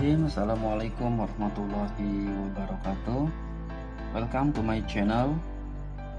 Bismillahirrahmanirrahim. Assalamualaikum warahmatullahi wabarakatuh. Welcome to my channel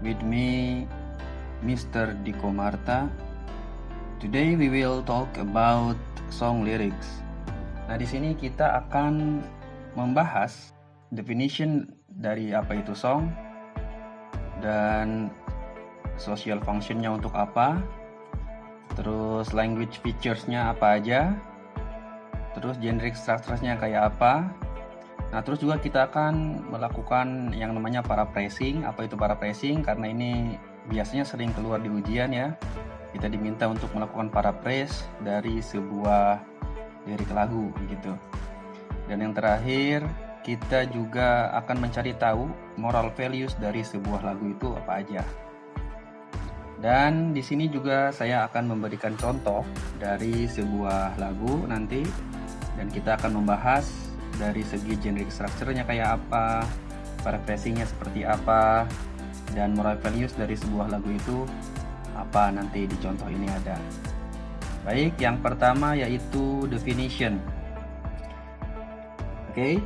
with me, Mr. Diko Marta. Today we will talk about song lyrics. Nah, di sini kita akan membahas definition dari apa itu song dan social functionnya untuk apa, terus language features-nya apa aja, terus generic structures-nya kayak apa. Nah, terus juga kita akan melakukan yang namanya paraphrasing. Apa itu paraphrasing? Karena ini biasanya sering keluar di ujian ya. Kita diminta untuk melakukan paraphrase dari sebuah lirik lagu gitu. Dan yang terakhir, kita juga akan mencari tahu moral values dari sebuah lagu itu apa aja. Dan di sini juga saya akan memberikan contoh dari sebuah lagu nanti, dan kita akan membahas dari segi generic structure-nya kayak apa, paraphrasing-nya seperti apa, dan moral values dari sebuah lagu itu apa nanti di contoh ini ada. Baik, yang pertama yaitu definition. Oke.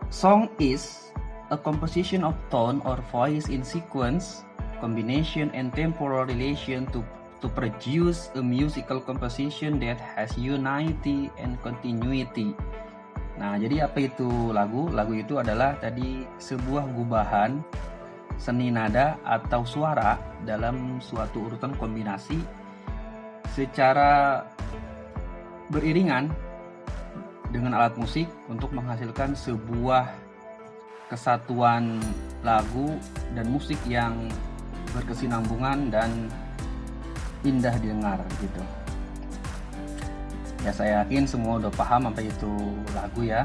Song is a composition of tone or voice in sequence, combination and temporal relation to produce a musical composition that has unity and continuity. Nah, jadi apa itu lagu? Lagu itu adalah tadi sebuah gubahan seni nada atau suara dalam suatu urutan kombinasi secara beriringan dengan alat musik untuk menghasilkan sebuah kesatuan lagu dan musik yang berkesinambungan dan indah didengar gitu. Ya, saya yakin semua udah paham apa itu lagu ya.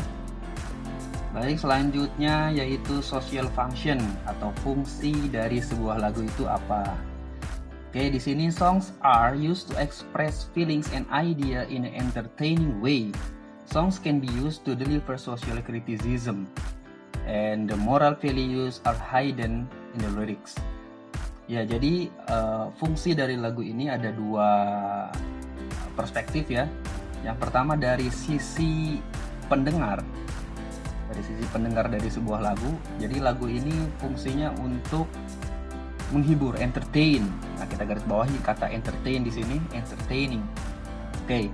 Baik, selanjutnya yaitu social function atau fungsi dari sebuah lagu itu apa. Oke, di sini songs are used to express feelings and idea in an entertaining way. Songs can be used to deliver social criticism, and the moral values are hidden in the lyrics. Ya, jadi fungsi dari lagu ini ada dua perspektif ya. Yang pertama dari sisi pendengar, dari sebuah lagu. Jadi lagu ini fungsinya untuk menghibur, entertain. Nah, kita garis bawahi kata entertain di sini, entertaining. Oke.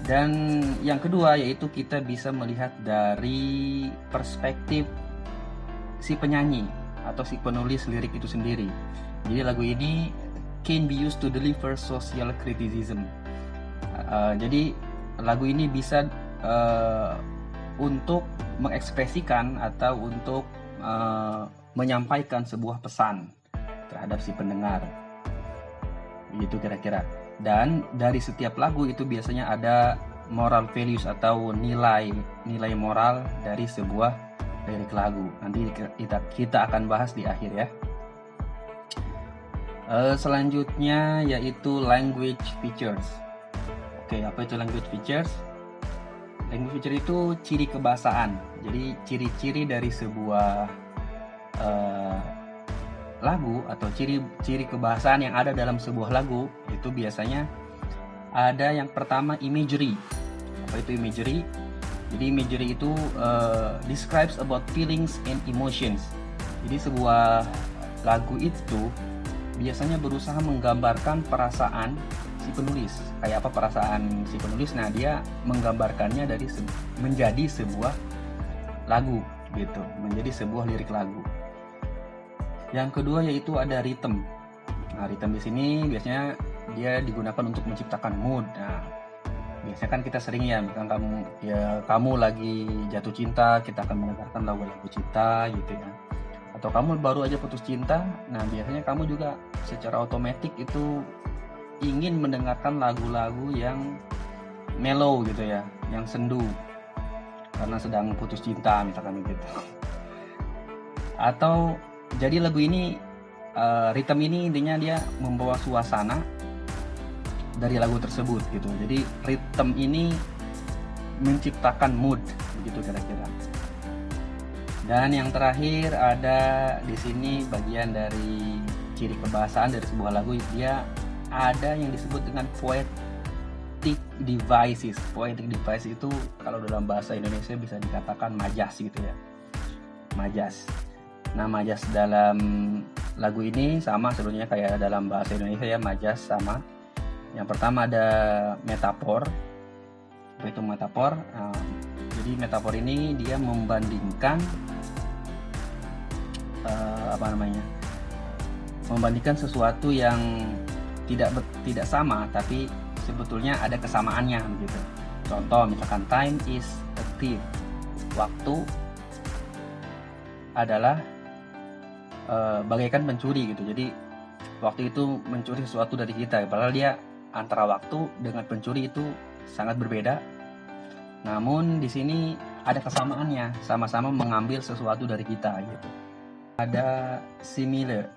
Dan yang kedua yaitu kita bisa melihat dari perspektif si penyanyi atau si penulis lirik itu sendiri. Jadi lagu ini can be used to deliver social criticism. Jadi lagu ini bisa untuk mengekspresikan atau untuk menyampaikan sebuah pesan terhadap si pendengar. Begitu kira-kira. Dan dari setiap lagu itu biasanya ada moral values atau nilai moral dari sebuah lirik lagu. Nanti kita akan bahas di akhir ya. Selanjutnya yaitu language features. Oke, apa itu language features? Language feature itu ciri kebahasaan. Jadi ciri-ciri dari sebuah lagu atau ciri kebahasaan yang ada dalam sebuah lagu itu biasanya ada yang pertama imagery. Apa itu imagery? Jadi imagery itu describes about feelings and emotions. Jadi sebuah lagu itu biasanya berusaha menggambarkan perasaan si penulis. Kayak apa perasaan si penulis? Nah, dia menggambarkannya dari menjadi sebuah lagu gitu, menjadi sebuah lirik lagu. Yang kedua yaitu ada rhythm. Nah, rhythm di sini biasanya dia digunakan untuk menciptakan mood. Nah, biasanya kan kita sering ya, misalkan kamu lagi jatuh cinta, kita akan mendengarkan lagu-lagu cinta gitu ya. Atau kamu baru aja putus cinta, nah biasanya kamu juga secara otomatis itu ingin mendengarkan lagu-lagu yang mellow gitu ya, yang sendu karena sedang putus cinta misalkan gitu. Atau jadi lagu ini rhythm ini intinya dia membawa suasana dari lagu tersebut gitu. Jadi rhythm ini menciptakan mood begitu kira-kira. Dan yang terakhir ada di sini bagian dari ciri kebahasaan dari sebuah lagu, dia ada yang disebut dengan poetic devices. Poetic device itu kalau dalam bahasa Indonesia bisa dikatakan majas gitu ya, majas. Nah, majas dalam lagu ini sama sebenarnya kayak dalam bahasa Indonesia ya, majas sama. Yang pertama ada metafor. Apa itu metafor? Jadi metafor ini dia membandingkan membandingkan sesuatu yang tidak sama tapi sebetulnya ada kesamaannya gitu. Contoh misalkan time is a thief. Waktu adalah bagaikan pencuri gitu. Jadi waktu itu mencuri sesuatu dari kita, padahal dia antara waktu dengan pencuri itu sangat berbeda. Namun di sini ada kesamaannya, sama-sama mengambil sesuatu dari kita gitu. Ada similar.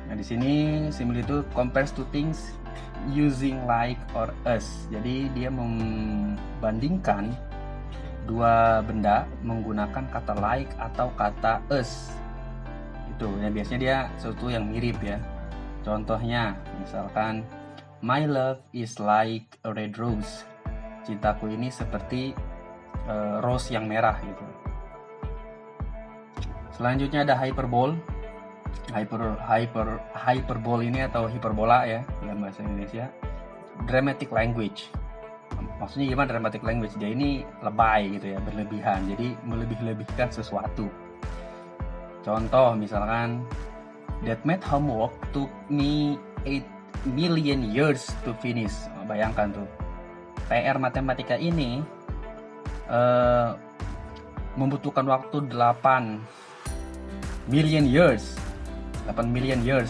Nah, di sini similar itu compares to things using like or us. Jadi dia membandingkan dua benda menggunakan kata like atau kata us. Itu ya, biasanya dia sesuatu yang mirip ya. Contohnya misalkan my love is like a red rose. Cintaku ini seperti rose yang merah gitu. Selanjutnya ada hyperbole. Hyperbole ini atau hiperbola ya dalam bahasa Indonesia. Dramatic language. Maksudnya gimana dramatic language? Dia ini lebay gitu ya, berlebihan. Jadi melebih-lebihkan sesuatu. Contoh misalkan, that math homework took me 8 million years to finish. Bayangkan tuh, PR matematika ini membutuhkan waktu 8 million years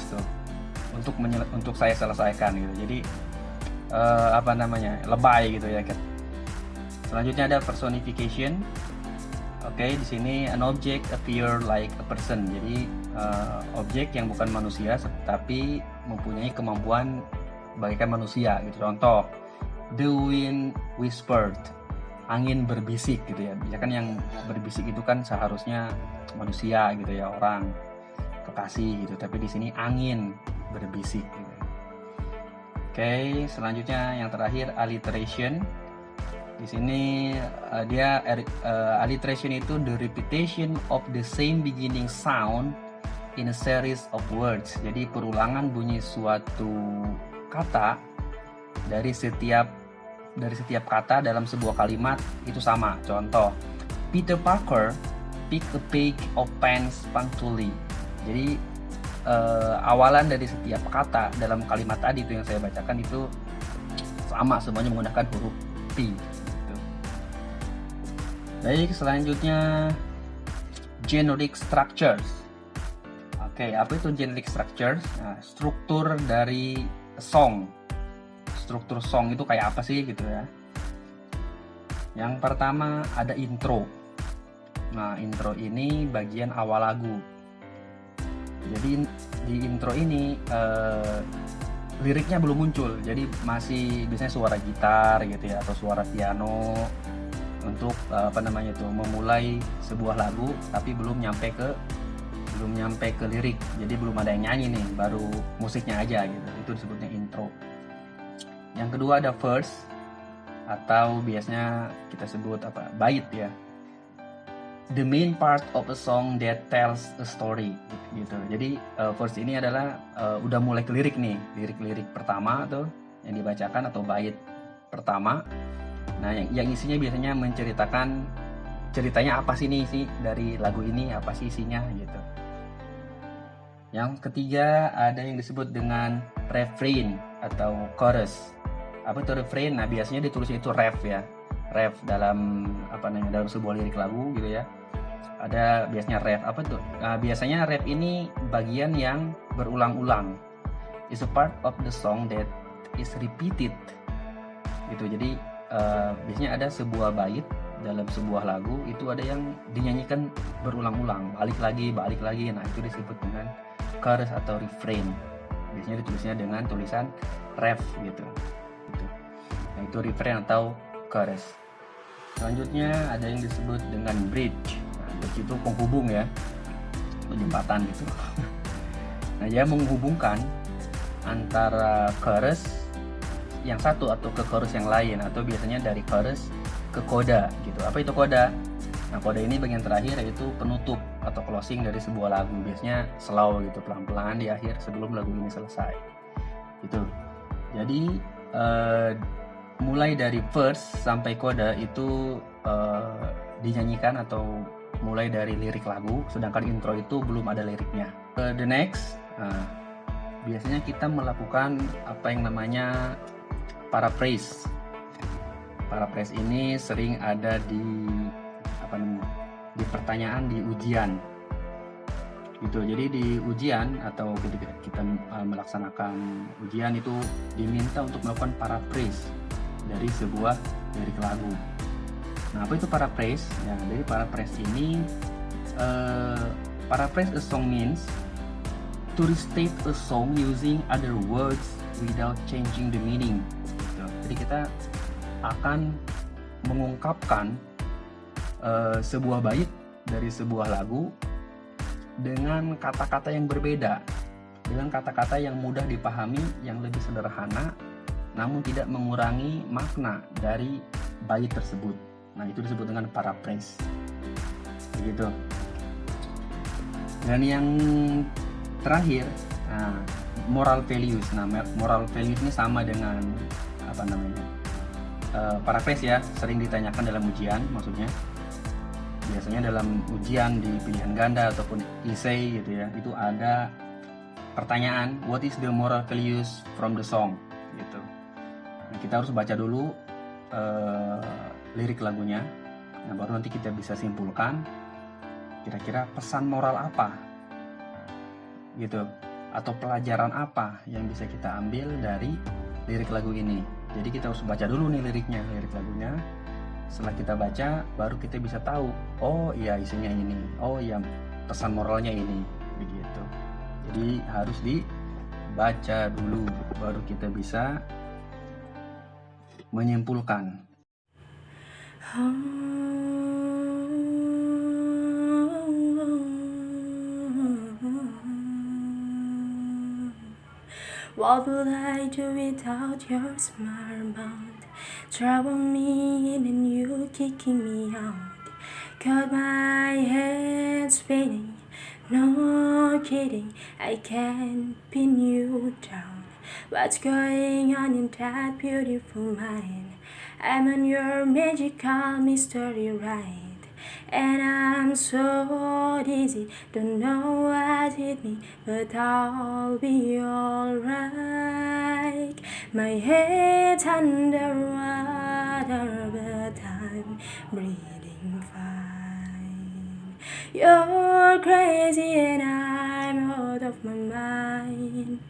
tuh untuk saya selesaikan gitu. Jadi lebay gitu ya. Selanjutnya ada personification. Oke, di sini an object appear like a person. Jadi objek yang bukan manusia tapi mempunyai kemampuan bagaikan manusia gitu. Contoh, the wind whispered. Angin berbisik gitu ya. Biasanya kan yang berbisik itu kan seharusnya manusia gitu ya, orang, kekasih gitu. Tapi di sini angin berbisik gitu. Oke, selanjutnya yang terakhir alliteration. Di sini alliteration itu the repetition of the same beginning sound in a series of words. Jadi perulangan bunyi suatu kata dari setiap kata dalam sebuah kalimat itu sama. Contoh, Peter Parker picked a pair of pants punctually. Jadi awalan dari setiap kata dalam kalimat tadi itu yang saya bacakan itu sama, semuanya menggunakan huruf P. Baik, selanjutnya generic structures. Oke, apa itu generic structures? Nah, struktur dari song. Struktur song itu kayak apa sih gitu ya? Yang pertama ada intro. Nah, intro ini bagian awal lagu. Jadi di intro ini liriknya belum muncul. Jadi masih biasanya suara gitar gitu ya, atau suara piano untuk memulai sebuah lagu, tapi belum nyampe ke lirik. Jadi belum ada yang nyanyi nih, baru musiknya aja gitu. Itu disebutnya intro. Yang kedua ada verse, atau biasanya kita sebut bait ya. The main part of a song that tells a story gitu. Jadi verse ini adalah udah mulai ke lirik nih, lirik pertama tuh yang dibacakan atau bait pertama. Nah, yang isinya biasanya menceritakan ceritanya apa sih nih sih dari lagu ini, apa sih isinya gitu. Yang ketiga ada yang disebut dengan refrain atau chorus. Apa itu refrain? Nah, biasanya ditulisnya itu ref ya. Ref dalam dalam sebuah lirik lagu gitu ya. Ada biasanya ref. Apa tuh? Nah, biasanya ref ini bagian yang berulang-ulang. It's a part of the song that is repeated. Gitu. Jadi biasanya ada sebuah bait dalam sebuah lagu itu ada yang dinyanyikan berulang-ulang, balik lagi. Nah, itu disebut dengan chorus atau refrain. Biasanya ditulisnya dengan tulisan ref gitu. Nah, itu refrain atau chorus. Selanjutnya ada yang disebut dengan bridge. Nah, bridge itu penghubung ya, jembatan gitu. Nah, dia menghubungkan antara chorus yang satu atau ke chorus yang lain, atau biasanya dari chorus ke coda gitu. Apa itu coda? Nah, coda ini bagian terakhir, yaitu penutup atau closing dari sebuah lagu. Biasanya slow gitu, pelan-pelan di akhir sebelum lagu ini selesai. Gitu. Jadi mulai dari verse sampai coda itu dinyanyikan atau mulai dari lirik lagu, sedangkan intro itu belum ada liriknya. The next, biasanya kita melakukan apa yang namanya paraphrase. Paraphrase ini sering ada di pertanyaan di ujian. Gitu. Jadi di ujian atau ketika kita melaksanakan ujian itu diminta untuk melakukan paraphrase dari sebuah lirik lagu. Nah, apa itu paraphrase? Ya, dari paraphrase ini, paraphrase a song means to restate a song using other words without changing the meaning. Gitu. Jadi kita akan mengungkapkan sebuah bait dari sebuah lagu dengan kata-kata yang berbeda, dengan kata-kata yang mudah dipahami, yang lebih sederhana, namun tidak mengurangi makna dari bait tersebut. Nah, itu disebut dengan paraphrase. Begitu. Dan yang terakhir, moral values. Nah, moral values ini sama dengan paraphrase ya, sering ditanyakan dalam ujian, maksudnya. Biasanya dalam ujian di pilihan ganda ataupun essay gitu ya, itu ada pertanyaan, what is the moral values from the song gitu. Nah, kita harus baca dulu lirik lagunya. Nah, baru nanti kita bisa simpulkan kira-kira pesan moral apa gitu, atau pelajaran apa yang bisa kita ambil dari lirik lagu ini. Jadi kita harus baca dulu nih lirik lagunya. Setelah kita baca, baru kita bisa tahu, oh iya isinya ini, oh iya pesan moralnya ini, begitu. Jadi harus dibaca dulu, baru kita bisa menyimpulkan. What would I do without your smart mouth? Trouble me in and you kicking me out. Got my head spinning, no kidding, I can't pin you down. What's going on in that beautiful mind? I'm on your magical mystery ride, and I'm so dizzy, don't know what hit me, but I'll be alright. My head's underwater, but I'm breathing fine. You're crazy and I'm out of my mind,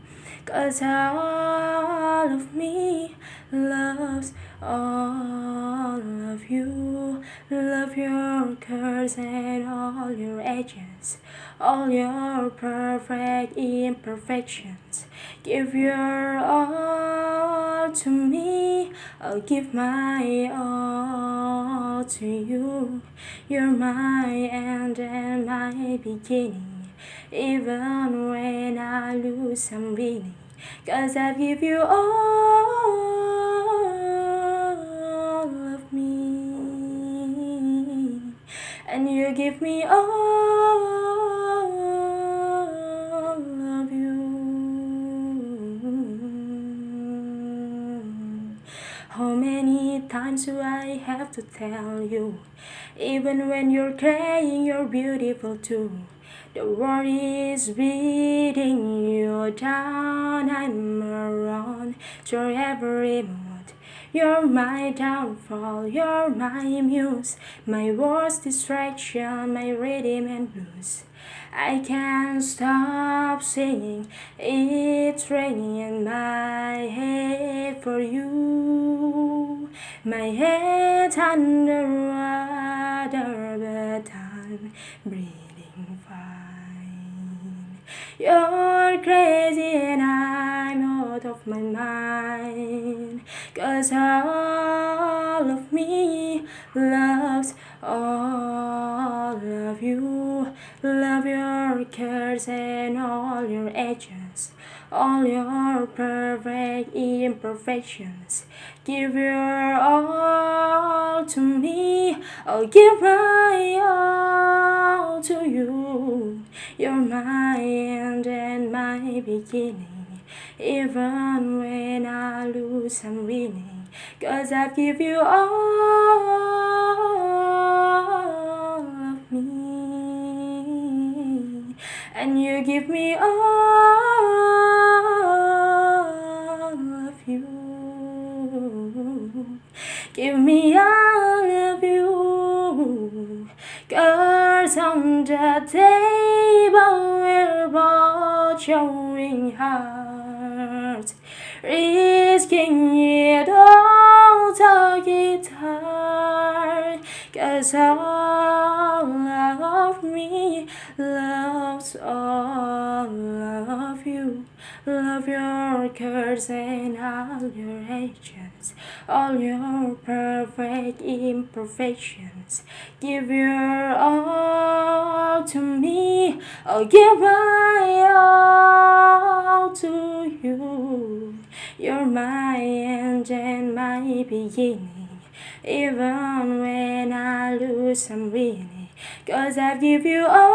'cause all of me loves all of you. Love your curves and all your edges, all your perfect imperfections. Give your all to me, I'll give my all to you. You're my end and my beginning, even when I lose I'm winning, 'cause I give you all of me, and you give me all of you. How many times do I have to tell you, even when you're crying you're beautiful too. The world is beating you down, I'm around your every mood. You're my downfall, you're my muse, my worst distraction, my rhythm and blues. I can't stop singing, it's raining in my head for you. My head's underwater, but I'm breathing fine. You're crazy and I'm out of my mind, 'cause all of me loves all of you. Love your curves and all your edges, all your perfect imperfections. Give your all to me, I'll give my all to you. You're my end and my beginning. Even when I lose, I'm winning, 'cause I give you all of me, and you give me all of you. Give me all of you, 'cause on the table we're both showing hearts, risking it all to guitar, 'cause all of me loves all of you. Love your curves and all your edges, all your perfect imperfections. Give your all to me, I'll give my all to you. You're my end and my beginning. Even when I lose, I'm winning, 'cause I give you all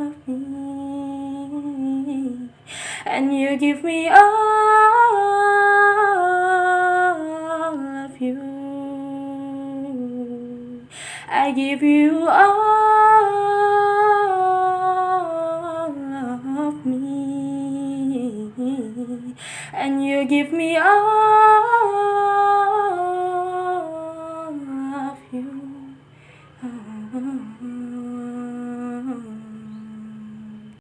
of me, and you give me all of you. I give you all of me, and you give me all of you.